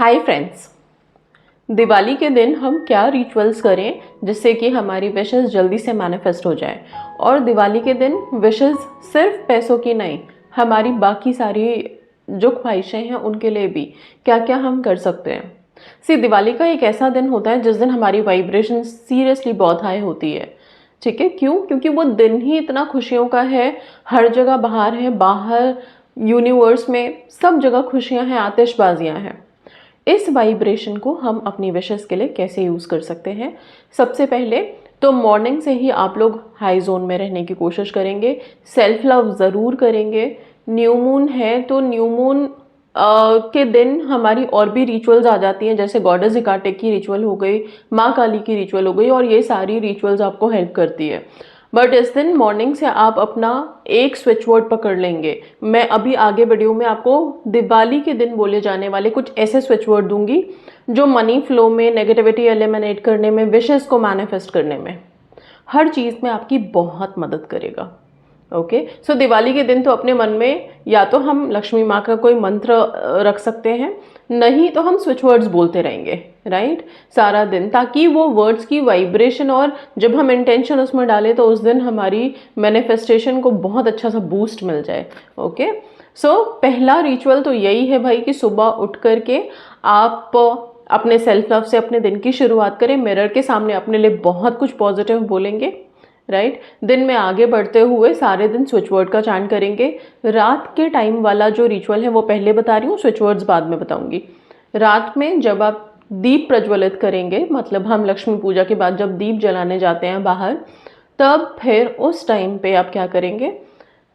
Hi friends, Diwali के दिन हम क्या रिचुअल्स करें जिससे कि हमारी विशेस जल्दी से मैनिफेस्ट हो जाए। और दिवाली के दिन विशेस सिर्फ पैसों की नहीं, हमारी बाकी सारी जो ख्वाहिशें हैं उनके लिए भी क्या क्या हम कर सकते हैं। दिवाली का एक ऐसा दिन होता है जिस दिन हमारी वाइब्रेशन सीरियसली बहुत हाई होती है। ठीक है, क्यों? क्योंकि वो दिन ही इतना खुशियों का है। हर जगह बाहर है, बाहर यूनिवर्स में सब जगह खुशियां हैं, आतिशबाजियां हैं। इस वाइब्रेशन को हम अपनी विशेस के लिए कैसे यूज़ कर सकते हैं? सबसे पहले तो मॉर्निंग से ही आप लोग हाई जोन में रहने की कोशिश करेंगे, सेल्फ लव ज़रूर करेंगे। न्यू मून है तो न्यू मून के दिन हमारी और भी रिचुअल्स आ जाती हैं, जैसे गॉडेस हेकाटे की रिचुअल हो गई, माँ काली की रिचुअल हो गई, और ये सारी रिचुअल्स आपको हेल्प करती है। बट इस दिन मॉर्निंग से आप अपना एक स्विच वर्ड पकड़ लेंगे। मैं अभी आगे वीडियो में आपको दिवाली के दिन बोले जाने वाले कुछ ऐसे स्विच वर्ड दूंगी जो मनी फ्लो में, नेगेटिविटी एलिमिनेट करने में, विशेस को मैनिफेस्ट करने में, हर चीज़ में आपकी बहुत मदद करेगा। ओके, सो दिवाली के दिन तो अपने मन में या तो हम लक्ष्मी माँ का कोई मंत्र रख सकते हैं, नहीं तो हम स्विच वर्ड्स बोलते रहेंगे, राइट, सारा दिन, ताकि वो वर्ड्स की वाइब्रेशन और जब हम इंटेंशन उसमें डालें तो उस दिन हमारी मैनिफेस्टेशन को बहुत अच्छा सा बूस्ट मिल जाए। ओके, सो पहला रिचुअल तो यही है भाई कि सुबह उठ करके आप अपने सेल्फ लव से अपने दिन की शुरुआत करें। मिरर के सामने अपने लिए बहुत कुछ पॉजिटिव बोलेंगे, राइट। दिन में आगे बढ़ते हुए सारे दिन स्विच वर्ड का चैंट करेंगे। रात के टाइम वाला जो रिचुअल है वो पहले बता रही हूँ, स्विच वर्ड्स बाद में बताऊंगी। रात में जब आप दीप प्रज्वलित करेंगे, मतलब हम लक्ष्मी पूजा के बाद जब दीप जलाने जाते हैं बाहर, तब फिर उस टाइम पे आप क्या करेंगे,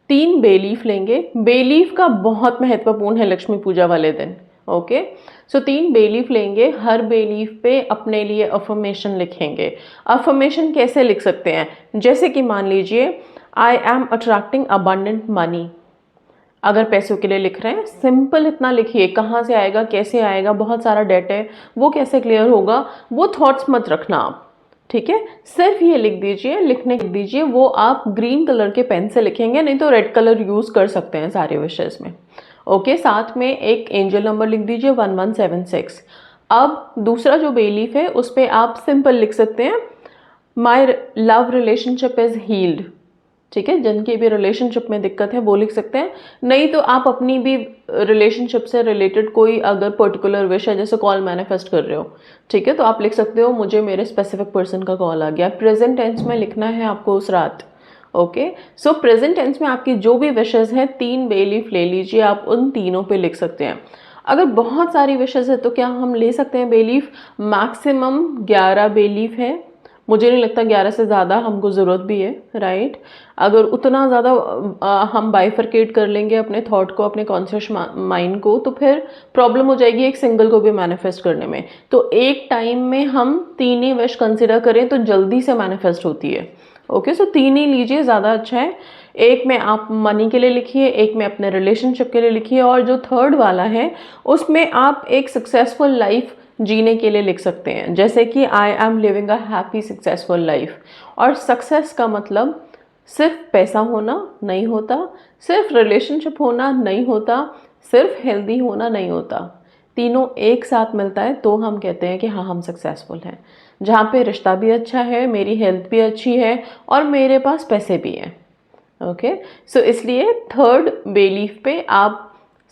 3 बेलीफ लेंगे। बेलीफ का बहुत महत्वपूर्ण है लक्ष्मी पूजा वाले दिन। ओके, सो 3 बेलीफ लेंगे, हर बेलीफ पे अपने लिए अफर्मेशन लिखेंगे। अफर्मेशन कैसे लिख सकते हैं? जैसे कि मान लीजिए, I am attracting abundant money. अगर पैसों के लिए लिख रहे हैं, सिंपल इतना लिखिए, कहाँ से आएगा, कैसे आएगा, बहुत सारा डेट है, वो कैसे क्लियर होगा, वो थॉट्स मत रखना आप, ठीक है। सिर्फ ये लिख दीजिए, लिखने दीजिए। वो आप ग्रीन कलर के पेन से लिखेंगे, नहीं तो रेड कलर यूज कर सकते हैं सारे विशेष में। ओके, साथ में एक एंजल नंबर लिख दीजिए 1176। अब दूसरा जो बेलीफ है उस पर आप सिंपल लिख सकते हैं, my love relationship is healed. ठीक है, जिनकी भी रिलेशनशिप में दिक्कत है वो लिख सकते हैं। नहीं तो आप अपनी भी रिलेशनशिप से रिलेटेड कोई अगर पर्टिकुलर विश है, जैसे कॉल मैनिफेस्ट कर रहे हो, ठीक है, तो आप लिख सकते हो, मुझे मेरे स्पेसिफिक पर्सन का कॉल आ गया। प्रेजेंट टेंस में लिखना है आपको उस रात। ओके, सो प्रेजेंट टेंस में आपकी जो भी विशेस हैं, 3 बेलीफ ले लीजिए, आप उन तीनों पे लिख सकते हैं। अगर बहुत सारी विशेस है तो क्या हम ले सकते हैं बेलीफ? मैक्सिमम 11 बेलीफ है। मुझे नहीं लगता 11 से ज़्यादा हमको ज़रूरत भी है, राइट। अगर उतना ज़्यादा हम बाइफरकेट कर लेंगे अपने थॉट को, अपने कॉन्शियस माइंड को, तो फिर प्रॉब्लम हो जाएगी एक सिंगल को भी मैनिफेस्ट करने में। तो एक टाइम में हम 3 ही विश कंसिडर करें तो जल्दी से मैनिफेस्ट होती है। ओके, सो 3 ही लीजिए, ज़्यादा अच्छा है। एक में आप मनी के लिए लिखिए, एक में अपने रिलेशनशिप के लिए लिखिए, और जो थर्ड वाला है उसमें आप एक सक्सेसफुल लाइफ जीने के लिए लिख सकते हैं, जैसे कि I am living a happy successful life. और सक्सेस का मतलब सिर्फ पैसा होना नहीं होता, सिर्फ रिलेशनशिप होना नहीं होता, सिर्फ हेल्दी होना नहीं होता। तीनों एक साथ मिलता है तो हम कहते हैं कि हाँ, हम सक्सेसफुल हैं। जहाँ पे रिश्ता भी अच्छा है, मेरी हेल्थ भी अच्छी है, और मेरे पास पैसे भी हैं। ओके, सो इसलिए थर्ड बेलीफ पे आप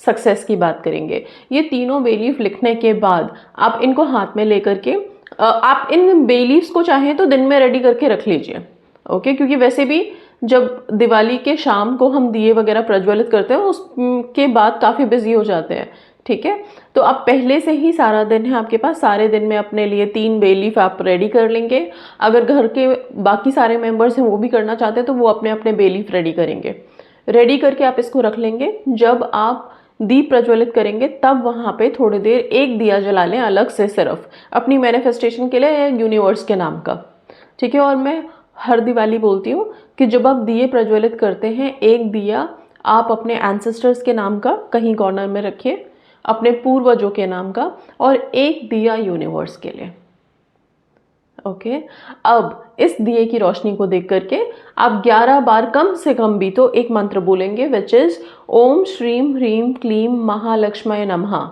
सक्सेस की बात करेंगे। ये तीनों बेलीफ लिखने के बाद आप इनको हाथ में लेकर के आप इन बेलीफ्स को चाहें तो दिन में रेडी करके रख लीजिए। ओके, क्योंकि वैसे भी जब दिवाली के शाम को हम दिए वगैरह प्रज्वलित करते हैं उसके बाद काफ़ी बिजी हो जाते हैं, ठीक है। तो आप पहले से ही, सारा दिन है आपके पास, सारे दिन में अपने लिए 3 बेलीफ आप रेडी कर लेंगे। अगर घर के बाकी सारे मेंबर्स हैं वो भी करना चाहते हैं तो वो अपने अपने बेलीफ रेडी करेंगे। रेडी करके आप इसको रख लेंगे। जब आप दीप प्रज्वलित करेंगे तब वहाँ पे थोड़ी देर एक दिया जला लें अलग से, सिर्फ अपनी मैनिफेस्टेशन के लिए या यूनिवर्स के नाम का, ठीक है। और मैं हर दिवाली बोलती हूँ कि जब आप दिए प्रज्वलित करते हैं, एक दिया आप अपने एंसेस्टर्स के नाम का कहीं कॉर्नर में रखिए, अपने पूर्वजों के नाम का, और एक दिया यूनिवर्स के लिए। ओके, अब इस दिए की रोशनी को देख करके आप 11 बार कम से कम भी तो एक मंत्र बोलेंगे, विच इज ओम श्रीम ह्रीम क्लीम महालक्ष्मय नमः।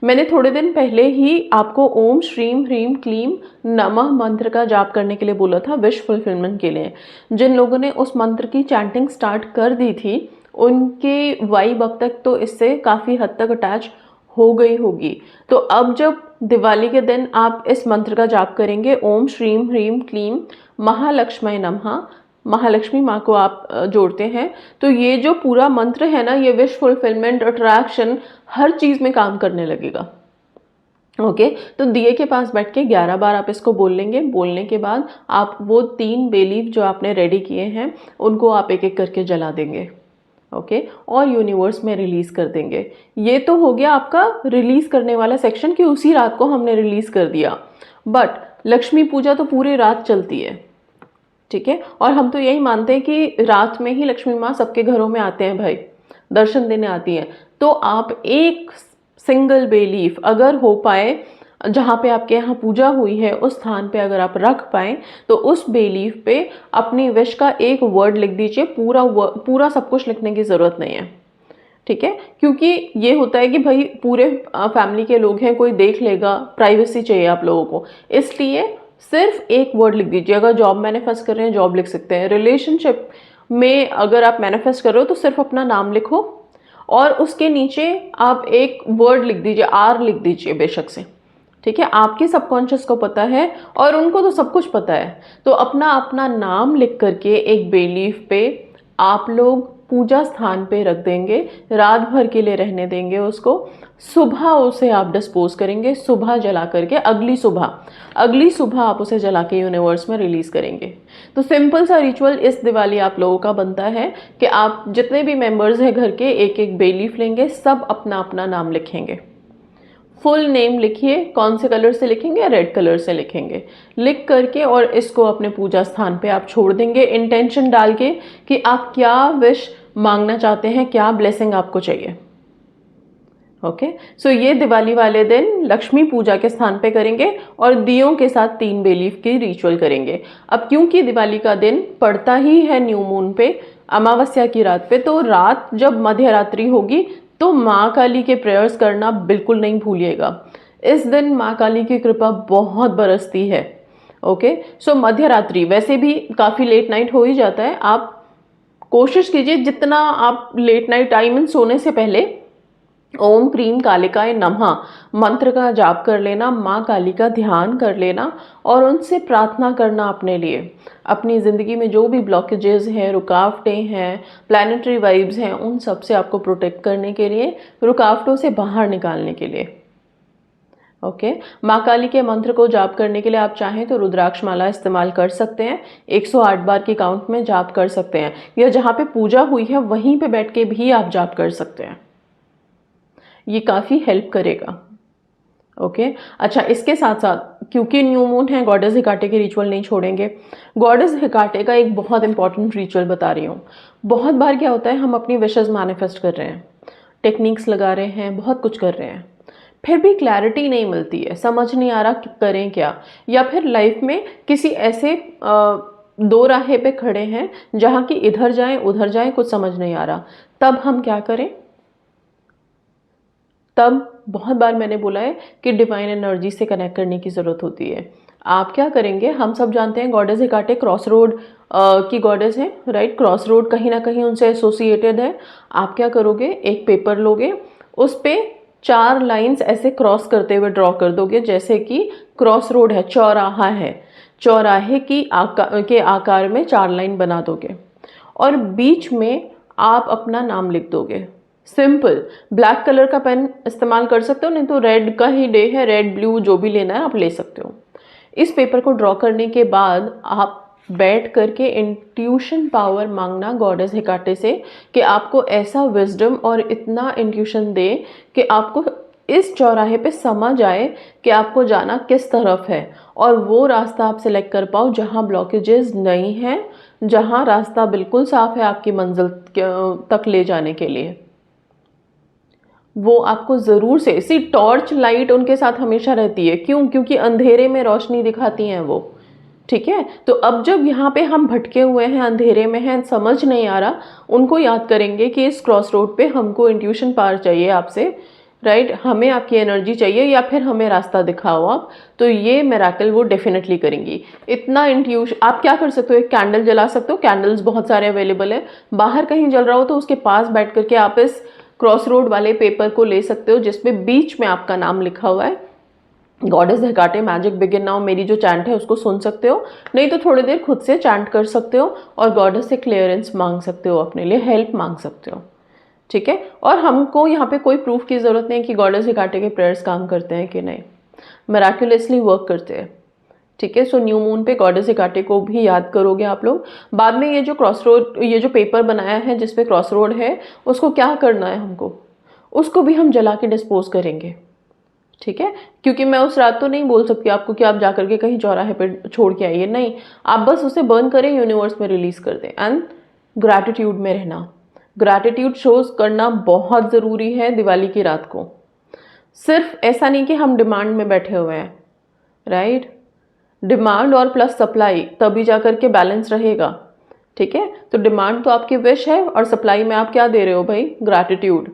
मैंने थोड़े दिन पहले ही आपको ओम श्रीम ह्रीम क्लीम नमः मंत्र का जाप करने के लिए बोला था, विश फुलफिलमेंट के लिए। जिन लोगों ने उस मंत्र की चैंटिंग स्टार्ट कर दी थी उनकी वाइब अब तक तो इससे काफ़ी हद तक अटैच हो गई होगी। तो अब जब दिवाली के दिन आप इस मंत्र का जाप करेंगे, ओम श्रीम ह्रीम क्लीम महालक्ष्मी नमः, महालक्ष्मी माँ को आप जोड़ते हैं, तो ये जो पूरा मंत्र है ना, ये विश फुलफिलमेंट, अट्रैक्शन, हर चीज़ में काम करने लगेगा। ओके तो दिए के पास बैठ के 11 बार आप इसको बोल लेंगे। बोलने के बाद आप वो 3 बे लीफ जो आपने रेडी किए हैं उनको आप एक एक करके जला देंगे। ओके और यूनिवर्स में रिलीज कर देंगे। ये तो हो गया आपका रिलीज करने वाला सेक्शन कि उसी रात को हमने रिलीज कर दिया। बट लक्ष्मी पूजा तो पूरी रात चलती है, ठीक है, और हम तो यही मानते हैं कि रात में ही लक्ष्मी माँ सबके घरों में आते हैं भाई, दर्शन देने आती हैं। तो आप एक सिंगल बे लीफ अगर हो पाए, जहाँ पे आपके यहाँ पूजा हुई है उस स्थान पे अगर आप रख पाएँ तो उस बे लीफ पे अपनी विश का एक वर्ड लिख दीजिए। पूरा सब कुछ लिखने की ज़रूरत नहीं है, ठीक है, क्योंकि ये होता है कि भाई पूरे फैमिली के लोग हैं, कोई देख लेगा, प्राइवेसी चाहिए आप लोगों को, इसलिए सिर्फ एक वर्ड लिख दीजिए। अगर जॉब मैनिफेस्ट कर रहे हैं जॉब लिख सकते हैं, रिलेशनशिप में अगर आप मैनिफेस्ट कर रहे हो तो सिर्फ अपना नाम लिखो और उसके नीचे आप एक वर्ड लिख दीजिए, आर लिख दीजिए बेशक से, ठीक है। आपके सबकॉन्शियस को पता है और उनको तो सब कुछ पता है। तो अपना अपना नाम लिख करके एक बे लीफ पे आप लोग पूजा स्थान पे रख देंगे, रात भर के लिए रहने देंगे उसको। सुबह उसे आप डिस्पोज करेंगे, सुबह जला करके अगली सुबह आप उसे जला के यूनिवर्स में रिलीज करेंगे। तो सिंपल सा रिचुअल इस दिवाली आप लोगों का बनता है कि आप जितने भी मेंबर्स हैं घर के एक एक बे लीफ लेंगे, सब अपना अपना नाम लिखेंगे। फुल नेम लिखिए, कौन से कलर से लिखेंगे, रेड कलर से लिखेंगे, लिख करके और इसको अपने पूजा स्थान पे आप छोड़ देंगे, इंटेंशन डाल के कि आप क्या विश मांगना चाहते हैं, क्या ब्लेसिंग आपको चाहिए। ओके सो ये दिवाली वाले दिन लक्ष्मी पूजा के स्थान पे करेंगे और दियों के साथ 3 बे लीफ की रिचुअल करेंगे। अब क्योंकि दिवाली का दिन पड़ता ही है न्यू मून पे, अमावस्या की रात पे, तो रात जब मध्य रात्रि होगी तो माँ काली के प्रेयर्स करना बिल्कुल नहीं भूलिएगा। इस दिन माँ काली की कृपा बहुत बरसती है। ओके सो मध्य रात्रि वैसे भी काफ़ी लेट नाइट हो ही जाता है, आप कोशिश कीजिए जितना आप लेट नाइट आई मीन सोने से पहले ओम क्रीम कालिकाय नमः मंत्र का जाप कर लेना, माँ काली का ध्यान कर लेना और उनसे प्रार्थना करना अपने लिए, अपनी ज़िंदगी में जो भी ब्लॉकेजेस हैं, रुकावटें हैं, प्लानिटरी वाइब्स हैं, उन सब से आपको प्रोटेक्ट करने के लिए, रुकावटों से बाहर निकालने के लिए। ओके माँ काली के मंत्र को जाप करने के लिए आप चाहें तो रुद्राक्ष माला इस्तेमाल कर सकते हैं, 108 बार की काउंट में जाप कर सकते हैं, या जहाँ पे पूजा हुई है वहीं पे बैठ के भी आप जाप कर सकते हैं। ये काफ़ी हेल्प करेगा। ओके अच्छा, इसके साथ साथ क्योंकि न्यू मून है, गॉडेस हेकाटे के रिचुअल नहीं छोड़ेंगे। गॉडेस हेकाटे का एक बहुत इंपॉर्टेंट रिचुअल बता रही हूँ। बहुत बार क्या होता है, हम अपनी विशेस मैनिफेस्ट कर रहे हैं, टेक्निक्स लगा रहे हैं, बहुत कुछ कर रहे हैं, फिर भी क्लैरिटी नहीं मिलती है, समझ नहीं आ रहा करें क्या, या फिर लाइफ में किसी ऐसे दो राहे पे खड़े हैं जहाँ की इधर जाएं उधर जाएं, कुछ समझ नहीं आ रहा। तब हम क्या करें? तब बहुत बार मैंने बोला है कि डिवाइन एनर्जी से कनेक्ट करने की ज़रूरत होती है। आप क्या करेंगे, हम सब जानते हैं गॉडेस हेकाटे क्रॉस रोड की गॉडेस है, राइट, क्रॉस रोड कहीं ना कहीं उनसे एसोसिएटेड है। आप क्या करोगे, एक पेपर लोगे, उस पे 4 लाइंस ऐसे क्रॉस करते हुए ड्रॉ कर दोगे, जैसे कि क्रॉस रोड है, चौराहा है, चौराहे के आकार में 4 लाइन बना दोगे और बीच में आप अपना नाम लिख दोगे। सिंपल, ब्लैक कलर का पेन इस्तेमाल कर सकते हो, नहीं तो रेड का ही डे है, रेड ब्लू जो भी लेना है आप ले सकते हो। इस पेपर को ड्रॉ करने के बाद आप बैठ करके इंट्यूशन पावर मांगना गॉडेस हेकाटे से कि आपको ऐसा विजडम और इतना इंट्यूशन दे कि आपको इस चौराहे पे समझ आए कि आपको जाना किस तरफ है और वो रास्ता आप सिलेक्ट कर पाओ जहाँ ब्लॉकेजेस नहीं हैं, जहाँ रास्ता बिल्कुल साफ है आपकी मंजिल तक ले जाने के लिए। वो आपको ज़रूर से, इसी टॉर्च लाइट उनके साथ हमेशा रहती है, क्यों? क्योंकि अंधेरे में रोशनी दिखाती हैं वो, ठीक है। तो अब जब यहाँ पे हम भटके हुए हैं, अंधेरे में हैं, समझ नहीं आ रहा, उनको याद करेंगे कि इस क्रॉस रोड पे हमको इंट्यूशन पावर चाहिए आपसे, राइट, हमें आपकी एनर्जी चाहिए या फिर हमें रास्ता दिखाओ आप, तो ये मिरेकल वो डेफिनेटली करेंगी। इतना इंट्यूशन आप क्या कर सकते हो, एक कैंडल जला सकते हो, कैंडल्स बहुत सारे अवेलेबल है, बाहर कहीं जल रहा हो तो उसके पास बैठ करके आप इस क्रॉस रोड वाले पेपर को ले सकते हो जिसमें बीच में आपका नाम लिखा हुआ है, गॉडेस हेकाटे मैजिक बिगिन नाउ, मेरी जो चैंट है उसको सुन सकते हो, नहीं तो थोड़ी देर खुद से चैंट कर सकते हो और गॉडेस से क्लियरेंस मांग सकते हो, अपने लिए हेल्प मांग सकते हो, ठीक है। और हमको यहाँ पे कोई प्रूफ की ज़रूरत नहीं कि गॉडेस हेकाटे के प्रेयर्स काम करते हैं कि नहीं, मिराकुलसली वर्क करते हैं, ठीक है। सो न्यू मून पे गॉडेस हेकाटे को भी याद करोगे आप लोग। बाद में ये जो क्रॉस रोड, ये जो पेपर बनाया है जिसपे क्रॉस रोड है, उसको क्या करना है हमको, उसको भी हम जला के डिस्पोज करेंगे, ठीक है। क्योंकि मैं उस रात तो नहीं बोल सकती आपको कि आप जाकर के कहीं चौराहे पे छोड़ के आइए, नहीं, आप बस उसे बर्न करें, यूनिवर्स में रिलीज कर दें एंड ग्रैटिट्यूड में रहना। ग्रैटिट्यूड शोज करना बहुत ज़रूरी है दिवाली की रात को। सिर्फ ऐसा नहीं कि हम डिमांड में बैठे हुए हैं, राइट, डिमांड और प्लस सप्लाई तभी जाकर के बैलेंस रहेगा, ठीक है। तो डिमांड तो आपकी विश है और सप्लाई में आप क्या दे रहे हो भाई, ग्रैटिट्यूड।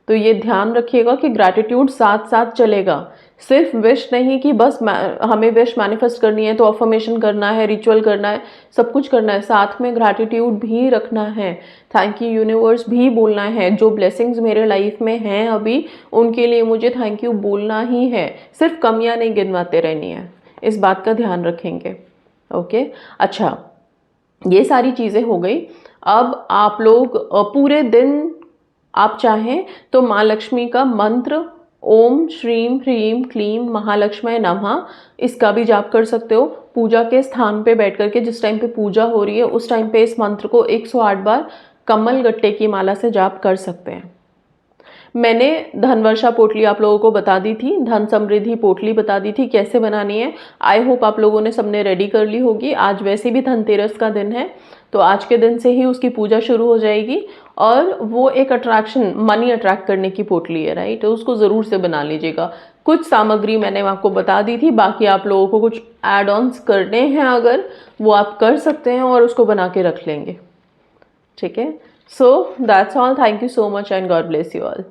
तो ये ध्यान रखिएगा कि ग्रैटिट्यूड साथ साथ चलेगा, सिर्फ विश नहीं कि बस हमें विश मैनिफेस्ट करनी है तो अफर्मेशन करना है, रिचुअल करना है, सब कुछ करना है, साथ में ग्रैटिट्यूड भी रखना है, थैंक यू यूनिवर्स भी बोलना है। जो ब्लेसिंग्स मेरे लाइफ में हैं अभी, उनके लिए मुझे थैंक यू बोलना ही है, सिर्फ कमियां नहीं गिनवाते रहनी है, इस बात का ध्यान रखेंगे, ओके। अच्छा, ये सारी चीज़ें हो गई। अब आप लोग पूरे दिन आप चाहें तो माँ लक्ष्मी का मंत्र ओम श्रीम ह्रीम क्लीम महालक्ष्मी नमः, इसका भी जाप कर सकते हो। पूजा के स्थान पे बैठ करके, जिस टाइम पे पूजा हो रही है उस टाइम पे इस मंत्र को 108 बार कमल गट्टे की माला से जाप कर सकते हैं। मैंने धनवर्षा पोटली आप लोगों को बता दी थी, धन समृद्धि पोटली बता दी थी कैसे बनानी है। आई होप आप लोगों ने सबने रेडी कर ली होगी। आज वैसे भी धनतेरस का दिन है, तो आज के दिन से ही उसकी पूजा शुरू हो जाएगी। और वो एक अट्रैक्शन, मनी अट्रैक्ट करने की पोटली है, राइट, तो उसको ज़रूर से बना लीजिएगा। कुछ सामग्री मैंने आपको बता दी थी, बाकी आप लोगों को कुछ एड ऑन्स करने हैं अगर, वो आप कर सकते हैं और उसको बना के रख लेंगे, ठीक है। So that's all, thank you so much and God bless you all.